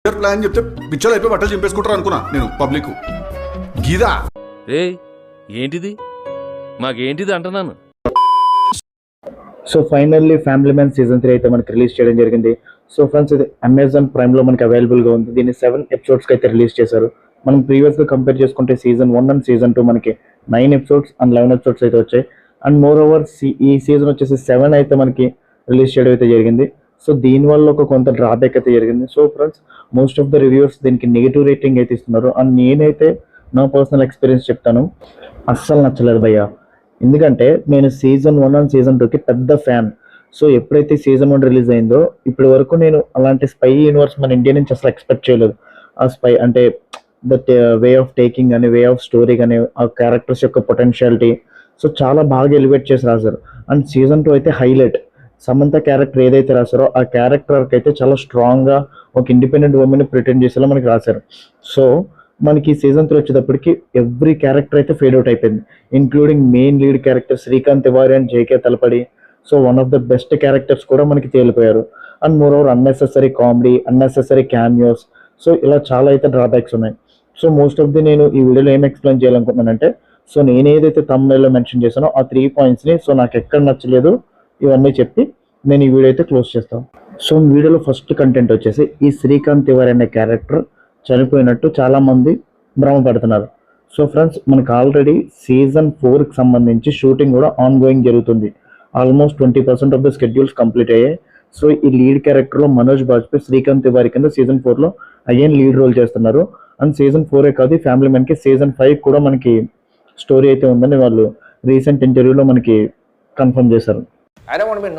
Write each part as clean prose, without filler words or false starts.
Plan చెప్తే పిచ్చలు అయిపోయి బట్టలు చింపేసుకుంటారు అనుకున్నా నేను పబ్లిక్ గీదా రే ఏంటిది మాకేంటిది అంటున్నాను. So finally family man season 3 అయితే మనకి రిలీజ్ చేయడం జరిగింది. సో ఫ్రెండ్స్, ఇది అమెజాన్ ప్రైమ్లో మనకి అవైలబుల్గా ఉంది. దీన్ని 7 ఎపిసోడ్స్కి అయితే రిలీజ్ చేశారు. మనం ప్రీవియస్గా కంపేర్ చేసుకుంటే సీజన్ 1 అండ్ సీజన్ 2 మనకి 9 ఎపిసోడ్స్ అండ్ 11 ఎపిసోడ్స్ అయితే వచ్చాయి. అండ్ మోర్ ఓవర్ ఈ సీజన్ వచ్చేసి 7 అయితే మనకి రిలీజ్ చేయడం అయితే జరిగింది. సో దీనివల్ల ఒక కొంత డ్రాబ్యాక్ అయితే జరిగింది. So friends, most of the reviews దీనికి నెగిటివ్ రేటింగ్ అయితే ఇస్తున్నారు. అండ్ నేనైతే నా పర్సనల్ ఎక్స్పీరియన్స్ చెప్తాను, అస్సలు నచ్చలేదు భయ్యా. ఎందుకంటే నేను సీజన్ 1 అండ్ సీజన్ 2కి పెద్ద ఫ్యాన్. సో ఎప్పుడైతే సీజన్ 1 రిలీజ్ అయిందో ఇప్పటి వరకు నేను అలాంటి స్పై యూనివర్స్ మన ఇండియా నుంచి అసలు ఎక్స్పెక్ట్ చేయలేదు. ఆ స్పై అంటే దట్ వే ఆఫ్ టేకింగ్ కానీ, వే ఆఫ్ స్టోరీ కానీ, ఆ క్యారెక్టర్స్ యొక్క పొటెన్షియాలిటీ సో చాలా బాగా ఎలివేట్ చేసి రాశారు. అండ్ సీజన్ 2 అయితే హైలైట్. సమంత క్యారెక్టర్ ఏదైతే రాశారో ఆ క్యారెక్టర్ అయితే చాలా స్ట్రాంగ్గా ఒక ఇండిపెండెంట్ ఉమెన్ ప్రిటెండ్ చేసేలా మనకి రాశారు. సో మనకి సీజన్ 3 వచ్చేటప్పటికి ఎవ్రీ క్యారెక్టర్ అయితే ఫేడ్ అవుట్ అయిపోయింది, including main lead character Srikant Tiwari and JK Talpade. So one of the best characters కూడా మనకి తేలిపోయారు. And moreover unnecessary comedy, unnecessary cameos, so ఇలా చాలా అయితే డ్రాబ్యాక్స్ ఉన్నాయి. సో మోస్ట్ ఆఫ్ ది నేను ఈ వీడియోలో ఏం ఎక్స్ప్లెయిన్ చేయాలనుకుంటున్నానంటే, సో నేను ఏదైతే thumbnail లో మెన్షన్ చేశానో ఆ 3 పాయింట్స్ని సో నాకు ఎక్కడ నచ్చలేదు ఇవన్నీ చెప్పి నేను ఈ వీడియో అయితే క్లోజ్ చేస్తాను. సో వీడియోలో ఫస్ట్ కంటెంట్ వచ్చేసి ఈ శ్రీకాంత్ తివారీ అనే క్యారెక్టర్ చనిపోయినట్టు చాలామంది భ్రమపడుతున్నారు. సో ఫ్రెండ్స్, మనకు ఆల్రెడీ సీజన్ 4కి సంబంధించి షూటింగ్ కూడా ఆన్ గోయింగ్ జరుగుతుంది. Almost 20% of the schedules complete అయ్యాయి. సో ఈ లీడ్ క్యారెక్టర్లో మనోజ్ బాజ్పేయి శ్రీకాంత్ తివారీ కింద సీజన్ 4లో అగైన్ లీడ్ రోల్ చేస్తున్నారు. అండ్ సీజన్ 4 కాదు, ఫ్యామిలీ మ్యాన్కి సీజన్ 5 కూడా మనకి స్టోరీ అయితే ఉందని వాళ్ళు రీసెంట్ ఇంటర్వ్యూలో మనకి కన్ఫర్మ్ చేశారు. I don't want to be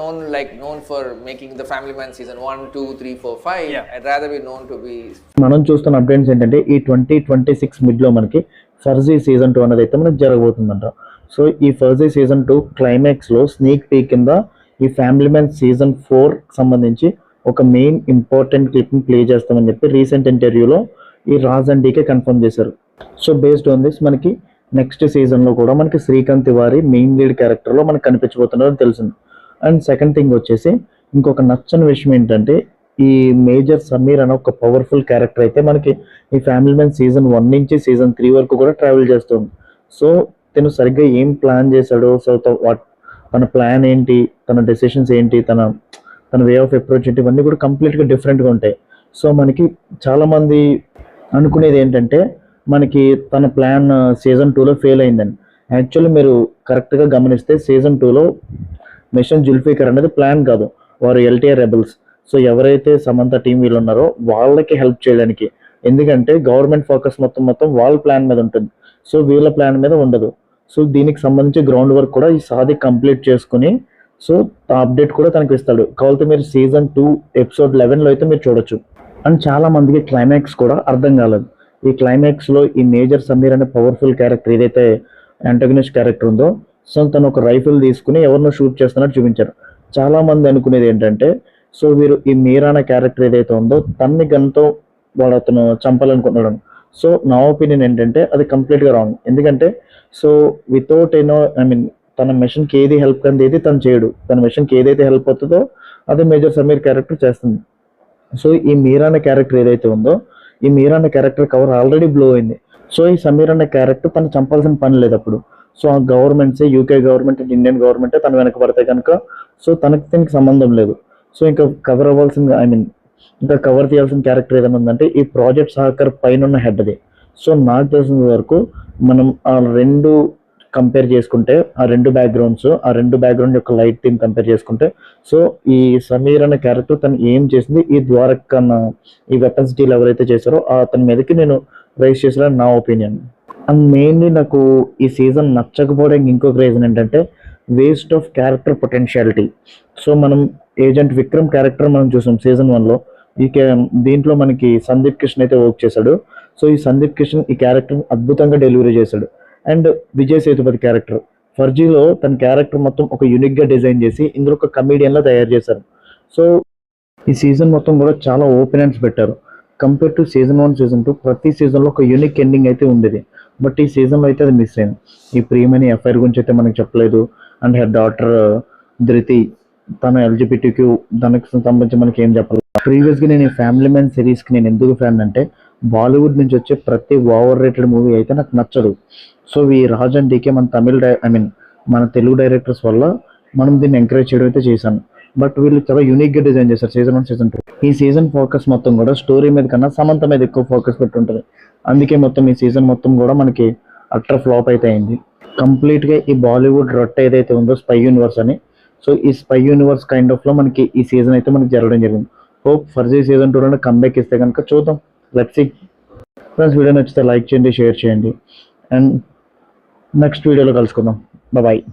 known for making the Family Man season 1, 2, 3, 4, 5. Yeah. I'd rather be known to be. మనం చూస్తున్న అప్డేట్స్ ఏంటంటే ఈ 2026 మిడ్లో మనకి ఫర్జీ సీజన్ 2 అనేది అయితే మనకి జరగబోతుందంట. సో ఈ ఫర్జీ సీజన్ 2 క్లైమాక్స్లో స్నీక్ పీక్ కింద ఈ ఫ్యామిలీ మ్యాన్ సీజన్ 4 సంబంధించి ఒక మెయిన్ ఇంపార్టెంట్ క్లిప్ని ప్లే చేస్తామని చెప్పి రీసెంట్ ఇంటర్వ్యూలో ఈ రాజ్ అండ్ డీకే కన్ఫర్మ్ చేశారు. సో బేస్డ్ ఆన్ దిస్ మనకి నెక్స్ట్ సీజన్లో కూడా మనకి శ్రీకాంత్ తివారీ మెయిన్ లీడ్ క్యారెక్టర్లో మనకి కనిపించబోతున్నారని తెలిసింది. అండ్ సెకండ్ థింగ్ వచ్చేసి ఇంకొక నచ్చని విషయం ఏంటంటే, ఈ మేజర్ సమీర్ అనే ఒక పవర్ఫుల్ క్యారెక్టర్ అయితే మనకి ఈ ఫ్యామిలీ మ్యాన్ సీజన్ 1 నుంచి సీజన్ 3 వరకు కూడా ట్రావెల్ చేస్తుంది. సో తను సరిగ్గా ఏం ప్లాన్ చేశాడో, సో తన ప్లాన్ ఏంటి, తన డెసిషన్స్ ఏంటి, తన వే ఆఫ్ అప్రోచ్ ఏంటి, ఇవన్నీ కూడా కంప్లీట్గా డిఫరెంట్గా ఉంటాయి. సో మనకి చాలామంది అనుకునేది ఏంటంటే మనకి తన ప్లాన్ సీజన్ 2లో ఫెయిల్ అయిందని. యాక్చువల్లీ మీరు కరెక్ట్గా గమనిస్తే సీజన్ 2లో మిషన్ జుల్ఫికర్ అనేది ప్లాన్ కాదు, వారు ఎల్టీఆర్ రెబల్స్. సో ఎవరైతే సమంత టీం వీళ్ళు ఉన్నారో వాళ్ళకి హెల్ప్ చేయడానికి, ఎందుకంటే గవర్నమెంట్ ఫోకస్ మొత్తం వాళ్ళ ప్లాన్ మీద ఉంటుంది, సో వీళ్ళ ప్లాన్ మీద ఉండదు. సో దీనికి సంబంధించి గ్రౌండ్ వర్క్ కూడా ఈ సాది కంప్లీట్ చేసుకుని సో అప్డేట్ కూడా తనకు ఇస్తాడు. కావాలంటే మీరు సీజన్ 2 ఎపిసోడ్ 11లో అయితే మీరు చూడొచ్చు. అండ్ చాలా మందికి క్లైమాక్స్ కూడా అర్థం కాలేదు. ఈ క్లైమాక్స్లో ఈ మేజర్ సమీర్ అనే పవర్ఫుల్ క్యారెక్టర్ ఏదైతే యాంటగనిస్ట్ క్యారెక్టర్ ఉందో, సో తను ఒక రైఫిల్ తీసుకుని ఎవరినో షూట్ చేస్తున్నట్టు చూపించారు. చాలా మంది అనుకునేది ఏంటంటే, సో వీరు ఈ మీరా అనే క్యారెక్టర్ ఏదైతే ఉందో తన్ని గన్తో అతను చంపాలనుకుంటున్నాడు. సో నా ఒపీనియన్ ఏంటంటే అది కంప్లీట్గా రాంగ్. ఎందుకంటే సో వితౌట్ తన మిషన్కి ఏది హెల్ప్ కంది ఏది తను చేయడు. తన మిషన్కి ఏదైతే హెల్ప్ అవుతుందో అది మేజర్ సమీర్ క్యారెక్టర్ చేస్తుంది. సో ఈ మీరా అనే క్యారెక్టర్ ఏదైతే ఉందో, ఈ మీరా అనే క్యారెక్టర్ కవర్ ఆల్రెడీ బ్లో అయింది. సో ఈ సమీర్ అనే క్యారెక్టర్ తను చంపాల్సిన పని లేదు అప్పుడు. సో ఆ గవర్నమెంట్సే, యూకే గవర్నమెంట్ అండ్ ఇండియన్ గవర్నమెంటే తన వెనక పడితే కనుక సో దీనికి సంబంధం లేదు. సో ఇంకా కవర్ అవ్వాల్సిన ఇంకా కవర్ చేయాల్సిన క్యారెక్టర్ ఏదైనా ఉందంటే ఈ ప్రాజెక్ట్ సహకార్ పైన ఉన్న హెడ్ అది. సో నాకు తెలిసిన వరకు మనం ఆ రెండు కంపేర్ చేసుకుంటే, ఆ రెండు బ్యాక్గ్రౌండ్ యొక్క లైట్ థీమ్ కంపేర్ చేసుకుంటే, సో ఈ సమీర్ అనే క్యారెక్టర్ తను ఏం చేసింది ఈ ద్వారక్ కన్నా ఈ వెపన్స్ డీల్ ఎవరైతే చేశారో అతని మీదకి నేను రైజ్ చేసిన నా ఒపీనియన్. అండ్ మెయిన్లీ నాకు ఈ సీజన్ నచ్చకపోవడానికి ఇంకొక రీజన్ ఏంటంటే waste of character potentiality. So మనం ఏజెంట్ విక్రమ్ క్యారెక్టర్ మనం చూసాం సీజన్ 1లో. దీంట్లో మనకి సందీప్ కిషన్ అయితే వర్క్ చేశాడు. సో ఈ సందీప్ కిషన్ ఈ క్యారెక్టర్ అద్భుతంగా డెలివరీ చేశాడు. అండ్ విజయ్ సేతుపతి క్యారెక్టర్ ఫర్జీలో తన క్యారెక్టర్ మొత్తం ఒక యూనిక్గా డిజైన్ చేసి ఇందులో ఒక కమీడియన్లా తయారు చేశారు. సో ఈ సీజన్ మొత్తం కూడా చాలా ఓపెనెన్స్ పెట్టారు. కంపేర్ టు సీజన్ 1, సీజన్ 2 ప్రతి సీజన్లో ఒక యూనిక్ ఎండింగ్ అయితే ఉండేది. బట్ ఈ సీజన్లో అయితే అది మిస్ అయింది. ఈ ప్రియమణి ఎఫ్ఐఆర్ గురించి అయితే మనకు చెప్పలేదు. అండ్ హెర్ డాటర్ ధృతి తన LGBTQ దానికి సంబంధించి మనకి ఏం చెప్పలేదు. ప్రీవియస్గా నేను ఈ ఫ్యామిలీ మ్యాన్ సిరీస్కి నేను ఎందుకు ఫ్యాన్ అంటే బాలీవుడ్ నుంచి వచ్చే ప్రతి ఓవర్ రేటెడ్ మూవీ అయితే నాకు నచ్చదు. సో ఈ రాజ్ అండ్ డీకే మన మన తెలుగు డైరెక్టర్స్ వల్ల మనం దీన్ని ఎంకరేజ్ చేయడం అయితే చేశాను. బట్ వీళ్ళు చాలా యూనిక్గా డిజైన్ చేశారు సీజన్ 1 సీజన్ 2. ఈ సీజన్ ఫోకస్ మొత్తం కూడా స్టోరీ మీద కన్నా సమంత మీద ఎక్కువ ఫోకస్ పెట్టి ఉంటుంది. అందుకే మొత్తం ఈ సీజన్ మొత్తం కూడా మనకి అట్టర్ ఫ్లాప్ అయితే అయింది. కంప్లీట్గా ఈ బాలీవుడ్ రొట్టె ఏదైతే ఉందో స్పై యూనివర్స్ అని, సో ఈ స్పై యూనివర్స్ కైండ్ ఆఫ్లో మనకి ఈ సీజన్ అయితే మనకి జరగడం జరిగింది. హోప్ ఫర్జీ సీజన్ 2 కంబ్యాక్ ఇస్తే కనుక చూద్దాం. Let's see. ఫ్రెండ్స్, వీడియో నచ్చితే లైక్ చేయండి, షేర్ చేయండి, అండ్ నెక్స్ట్ వీడియోలో కలుసుకుందాం. బాయ్.